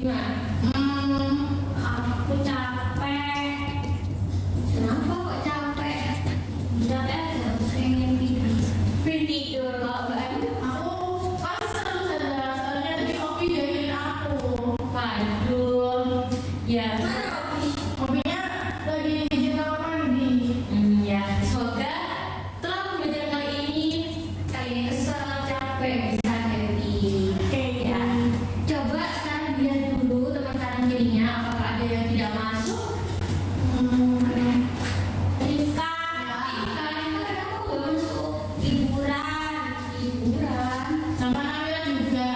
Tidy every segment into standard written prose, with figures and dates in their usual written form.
Gimana? Aku capek. Kenapa kok capek? Capek aja, pengen tidur. Pengen tidur. Kalau Mbak Ayu? Aku pas soalnya tadi kopi dari aku. Waduh. Ya. Kopinya lagi di kamar mandi. Ya. Semoga setelah pembelajaran kali ini kesel, capek, bisa happy. Oke. Ya. Coba sekarang lihat dulu teman kanan kirinya apakah ada yang tidak masuk. Rika. Kalian kan aku masuk liburan. Sama Namira juga.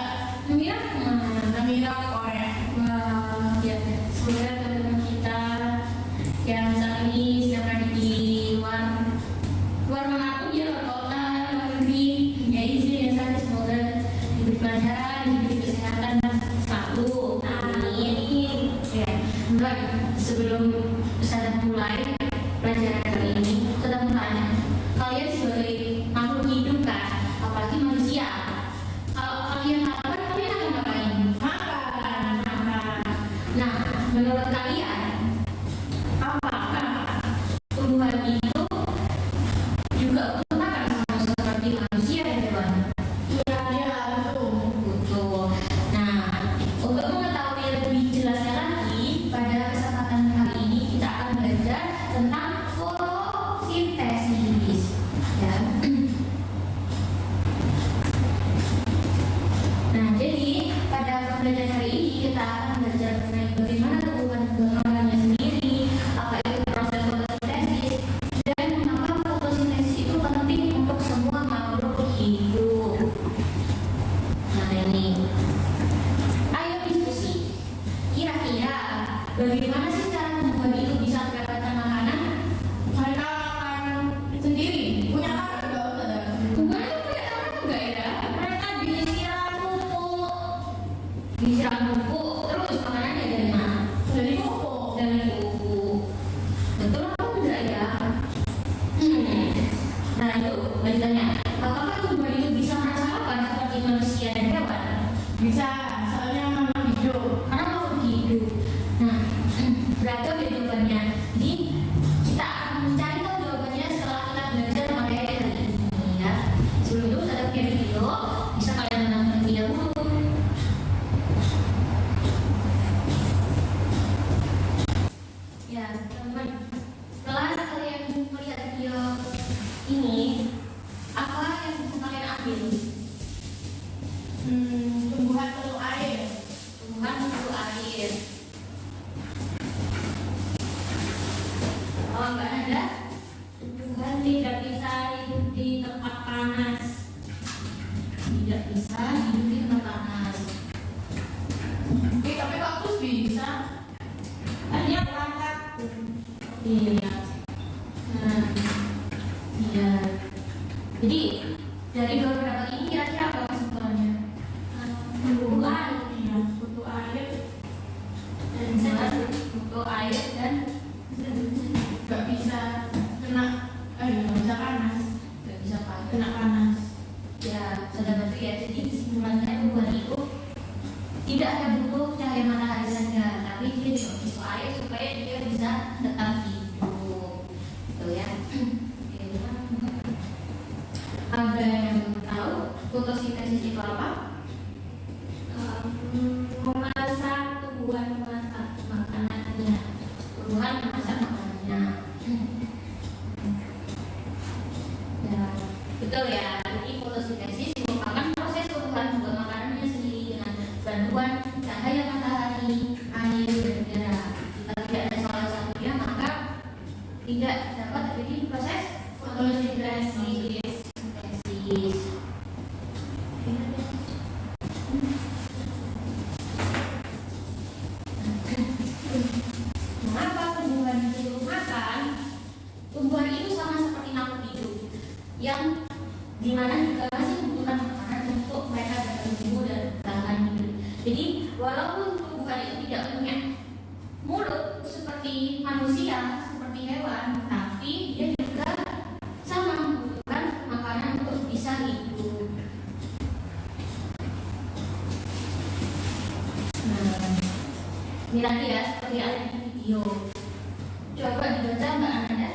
Namira kemana? Namira Korea. Wah, ya. Semoga teman-teman kita yang saat ini sedang berada di luar manapun ya, luar kota, luar negeri, punya izin yang saat semoga diberi pelajaran, diberi kesehatan selalu. Amin. Ya. Baik, sebelum saya mulai pelajaran kali ini, kita mau tanya, kalian sebagai makhluk hidup kan, apalagi manusia, kalau kalian lapar, kalian akan ngapain? Makan. Nah, menurut kalian, apakah tumbuhan itu juga butuh makan sama seperti manusia dan hewan? Iya, betul. Butuh. Nah, untuk mengetahui lebih jelasnya lagi, pada kesempatan kali ini kita akan belajar tentang fotosintesis. Ya. Nah, jadi pada pembelajaran hari ini kita akan belajar mengenai bagaimana tumbuhan makannya sendiri, apa itu proses fotosintesis, dan mengapa fotosintesis itu penting untuk semua makhluk hidup. Nah ini, ayo diskusi. Kira-kira bagaimana sih cara tumbuhan itu bisa mendapatkan makanan? Mereka makan sendiri. Punya tangan enggak? Tumbuhan itu punya tangan enggak ya? Mereka disiram pupuk. Disiram pupuk, terus makanannya dari mana? Dari pupuk. Dari pupuk. Betul apa enggak ya? Nah itu lanjutannya. Apakah tumbuhan itu bisa merasakan seperti manusia dan hewan? Bisa, soalnya makhluk hidup. Karena makhluk hidup. Nah, beragam ya jawabannya. Jadi kita akan mencari tahu jawabannya setelah kita belajar materi hari ini ya. Sebelum itu saya bikin video, bisa kalian nonton video dulu. Ya, teman-teman. Setelah kalian melihat video ini, apa yang bisa kalian ambil? Tumbuhan telur air. Tumbuhan perlu air. Oh, Mbak Nanda? Tumbuhan tidak bisa hidup di tempat panas. Tidak bisa hidup di tempat panas. Tapi kaktus bisa. Hanya perangkat. Iya. Nah, iya. Jadi dari dua pendapat ini kira-kira apa kesimpulannya? Tumbuhan. Iya, butuh air. Dan Tumbuhan butuh air dan nggak bisa kena, nggak bisa panas. nggak bisa panas. Kena panas. Ya, sudah betul ya. Jadi kesimpulannya tumbuhan itu tidak hanya butuh cahaya matahari saja, tapi dia juga butuh air supaya dia bisa tetap hidup. Gitu ya. Ada yang tahu fotosintesis itu apa? Memasak tumbuhan, memasak makanannya. Tumbuhan memasak makanannya. Ya, betul ya. Jadi fotosintesis merupakan proses tumbuhan membuat makanannya sendiri dengan bantuan cahaya matahari, air, dan udara. Jika tidak ada salah satunya, maka tidak dapat terjadi proses fotosintesis. Mengapa tumbuhan disuruh makan? Tumbuhan itu sama seperti makhluk hidup yang dimana juga masih membutuhkan makanan untuk mereka bertumbuh dan bertahan hidup. Jadi walaupun tumbuhan itu tidak punya mulut seperti manusia, seperti hewan, tapi dia juga sama membutuhkan makanan untuk bisa hidup. Nah, Ini lagi ya, seperti ada di video. Coba dibaca Mbak Ananda.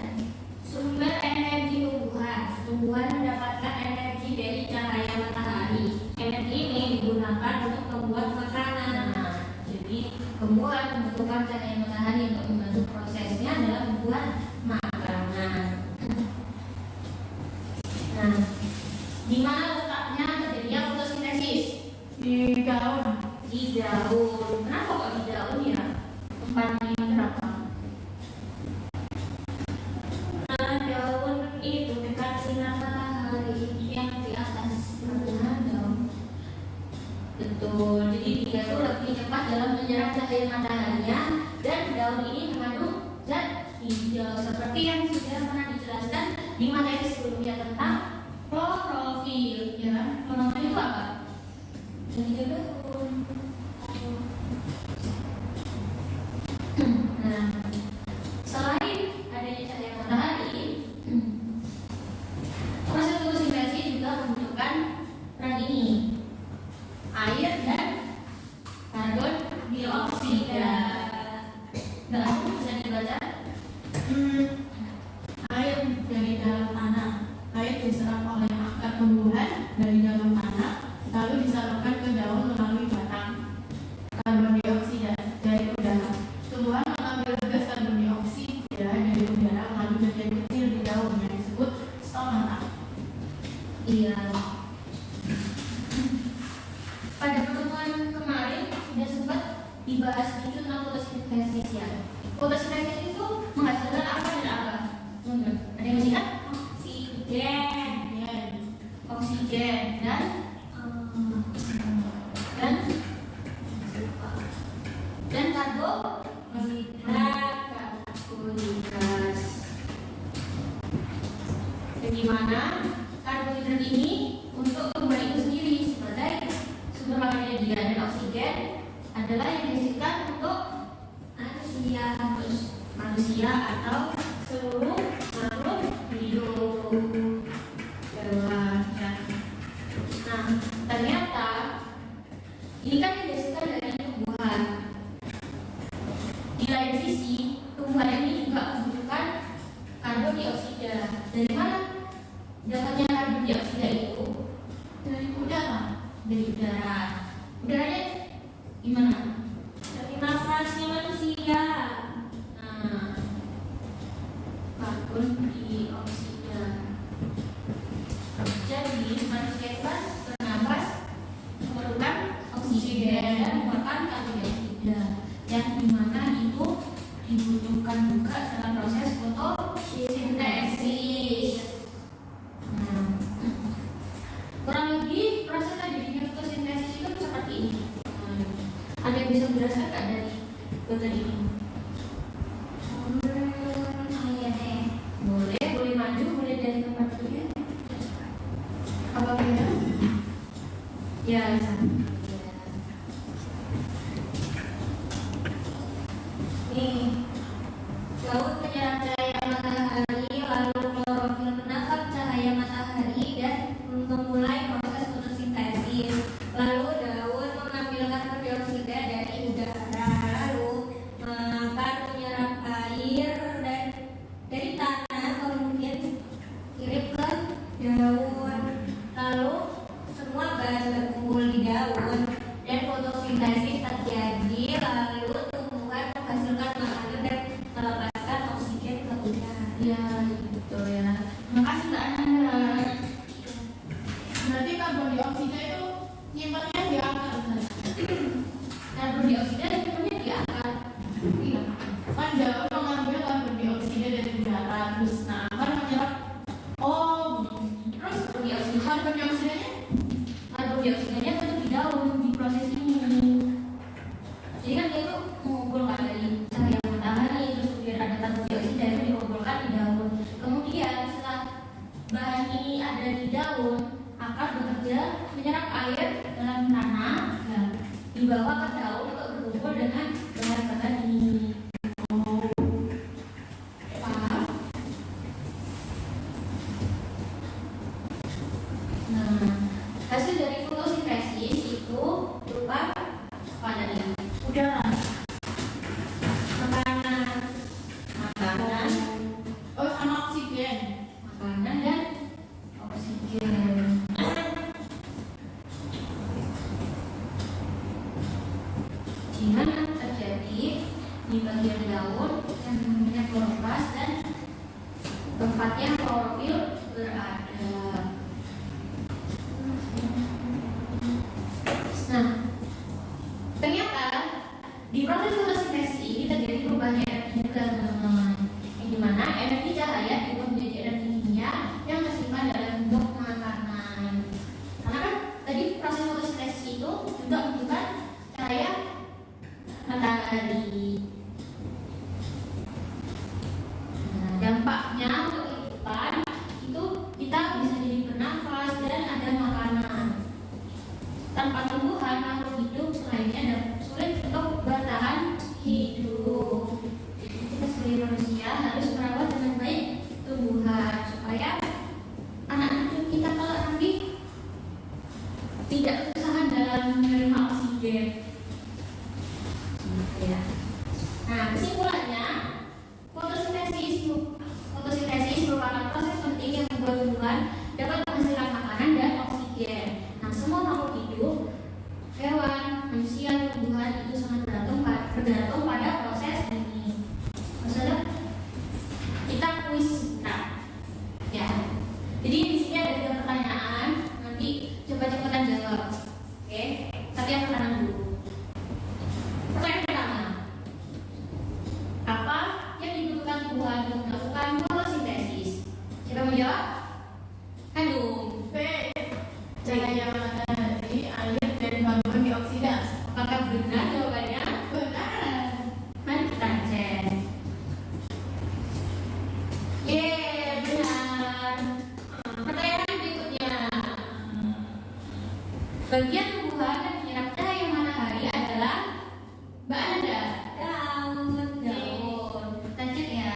Sumber energi tumbuhan. Tumbuhan mendapatkan energi dari cahaya matahari. Energi ini digunakan untuk membuat makanan. Jadi tumbuhan membutuhkan cahaya matahari untuk membantu prosesnya dalam membuat makanan. Nah, di mana letaknya terjadinya fotosintesis? Di daun. Di daun. Kenapa kok di daun ya? Tempatnya berapa? Nah, daun itu dekat sinar matahari yang di atas. Daun. Betul. Jadi dia tuh lebih cepat dalam menyerap cahaya mataharinya dan daun ini mengandung zat hijau seperti yang sudah pernah dijelaskan di materi sebelumnya tentang klorofil. Ya, klorofil itu apa? Yang hijau daun. Nah, selain adanya cahaya matahari, proses fotosintesis juga membutuhkan peran ini, air dan karbon dioksida. Nggak aku bisa dibaca? Air dari dalam tanah. Air diserap oleh akar tumbuhan dari dalam tanah, lalu disalurkan ke daun melalui batang. Karbon dioksida dari udara. Tumbuhan mengambil gas karbon dioksida dari udara lalu menjadi kecil di daun yang disebut stomata. Iya. Pada pertemuan kemarin sudah sempat dibahas sedikit tentang fotosintesis ya. Fotosintesis itu menghasilkan apa dan apa? Ada yang masih ingat? Oksigen dan karbohidrats. Dan di mana karbohidrat ini untuk tumbuhan itu sendiri sebagai sumber makanannya dia, dan oksigen adalah yang dihasilkan untuk manusia atau seluruh makhluk hidup. Nah, ternyata ini kan yang dihasilkan dari tumbuhan. Di lain sisi, tumbuhan ini juga membutuhkan karbon dioksida. Dari mana dapatnya karbon dioksida itu? Dari udara. Dari udara. Udaranya gimana? Dari nafasnya manusia. Nah, karbon dioksida. Jadi manusia itu kan bernafas memerlukan oksigen dan mengeluarkan karbon dioksida, yang dimana itu dibutuhkan juga dalam proses fotosintesis. Nah, kurang lebih proses terjadinya fotosintesis itu seperti ini. Ada yang bisa menjelaskan nggak dari bagian ini? Iya deh. Boleh maju, boleh dari tempat dulu. Apa beda? Ya, Nih, daun menyerap cahaya matahari, lalu klorofil menangkap cahaya matahari dan memulai proses fotosintesis. Lalu daun mengambil karbon dioksida dari udara, lalu menyerap air dan dari tanah, kemudian kirim ke daun. Lalu semua gas berkumpul di daun dan fotosintesis terjadi. Lalu tumbuhan menghasilkan makanan dan melepaskan oksigen ke udara. ya betul ya. Makasih Mbak Ananda. Berarti karbon dioksida itu nyimpannya di akar. Karbon dioksida nyimpannya di akar. Iya. Kan daun mengambil karbon dioksida dari udara, terus akar menyerap. Terus karbon dioksidanya itu di daun di proses ini. Jadi kan dia tuh mengumpulkan dari cahaya matahari, terus kemudian ada karbon dioksida itu dikumpulkan di daun. Kemudian setelah bahan ini ada di daun, akar bekerja menyerap air dalam tanah dan dibawa ke daun untuk berkumpul dengan bahan-bahan ini. Paham? Nah, hasil dari fotosintesis itu berupa apa tadi? udara. di mana terjadi di bagian daun yang namanya kloroplas dan tempatnya klorofil berada. Nah, ternyata di proses fotosintesis ini terjadi perubahan energi juga, teman-teman. Yang dimana energi cahaya diubah menjadi energi kimia yang tersimpan dalam bentuk makanan. Karena kan tadi proses fotosintesis itu juga membutuhkan cahaya matahari. Nah, dampaknya untuk kehidupan itu kita bisa jadi bernafas dan ada makanan. Tanpa tumbuhan makhluk hidup lainnya sulit untuk bertahan hidup. Jadi kita sebagai manusia harus merawat dengan baik tumbuhan supaya anak cucu kita kalau nanti tidak kesusahan dalam menerima oksigen. Ya. Nah, kesimpulannya, fotosintesis merupakan proses penting yang membuat tumbuhan dapat menghasilkan makanan dan oksigen. Nah, semua makhluk hidup, hewan, manusia, tumbuhan itu sangat bergantung pada proses ini. Maksudnya, kita kuis nah, ya. Jadi di sini ada 3 pertanyaan, nanti coba cepetan jawab. Oke, tapi yang pertama dulu. Pertanyaan pertama, apa yang dibutuhkan tumbuhan untuk melakukan fotosintesis? Siapa mau jawab? Kandung. B. Cahaya matahari, air, dan karbon dioksida. Apakah benar jawabannya? Benar. Mari kita cek. Yeay, benar. Pertanyaan berikutnya. Bagian tumbuhan yang menyerap cahaya matahari adalah Mbak Anda. Daun. Kita cek ya.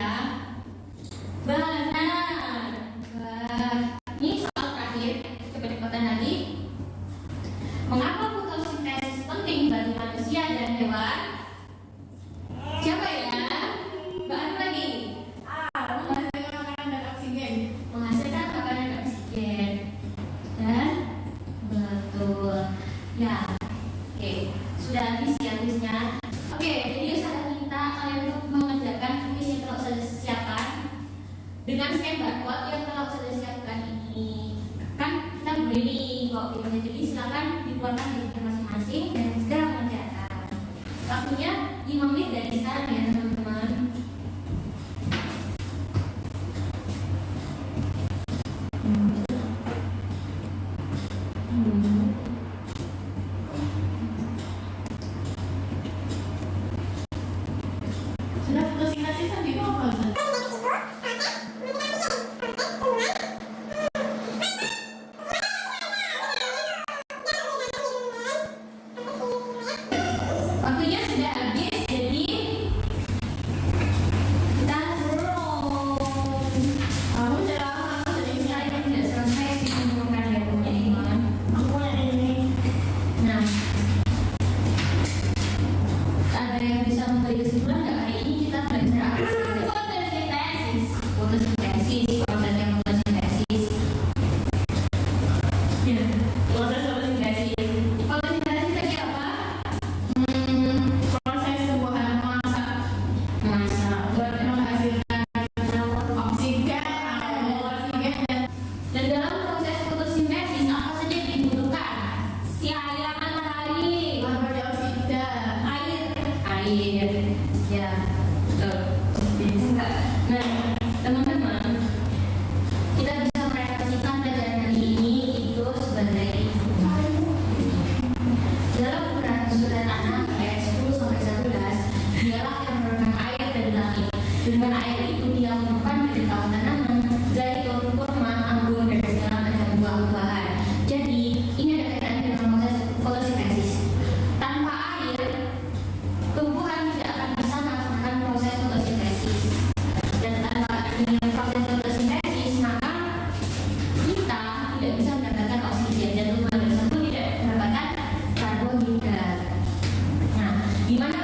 Benar. Wah. Ini soal terakhir. Cepat-cepatan lagi. Mengapa fotosintesis penting bagi manusia dan hewan? Siapa ya? Mbak Anu lagi. Menghasilkan makanan dan oksigen. Menghasilkan makanan dan oksigen. Dan betul. Ya. Oke. Sudah habis ya kuisnya. Oke, jadi saya minta kalian untuk mengerjakan kuis yang telah saya siapkan dengan scan barcode yang telah saya siapkan ini. Kan kita boleh nih kok gitu. Jadi silakan dikeluarkan di kamar masing-masing dan segera mengerjakan. Waktunya 5 menit dari sekarang ya teman-teman. Sudah fotosintesis tadi apa? Waktunya sudah habis, jadi kita turun. Aku cerah, jadi Saya tidak selesai mengumpulkan levelnya teman. aku yang ini. Nah, ada yang bisa memberi kesimpulan nggak hari ini kita belajar apa? Fotosintesis. Fotosintesis, prosesnya fotosintesis. Ya, proses fotosintesis. Fotosintesis tadi apa? Proses tumbuhan memasak Masak. buat menghasilkan oksigen, dan Dan dalam proses fotosintesis apa saja yang dibutuhkan? Cahaya matahari. karbon dioksida. Air. Ya, betul. Nah, teman-teman, kita bisa merefleksikan pelajaran hari ini itu sebagai dalam surat An-Nahl ayat 10 sampai 11, dialah yang menurunkan air dari langit. Dengan air itu dia menumbuhkan beritahu tanaman, zaitun, kurma, anggur, dan segala macam buah-buahan. Jadi ini ada kaitannya dengan proses fotosintesis. Tanpa air, tumbuhan tidak akan bisa melaksanakan proses fotosintesis. Dan tanpa adanya proses fotosintesis, maka kita tidak bisa mendapatkan oksigen dan tumbuhan tersebut tidak mendapatkan karbohidrat. Nah, gimana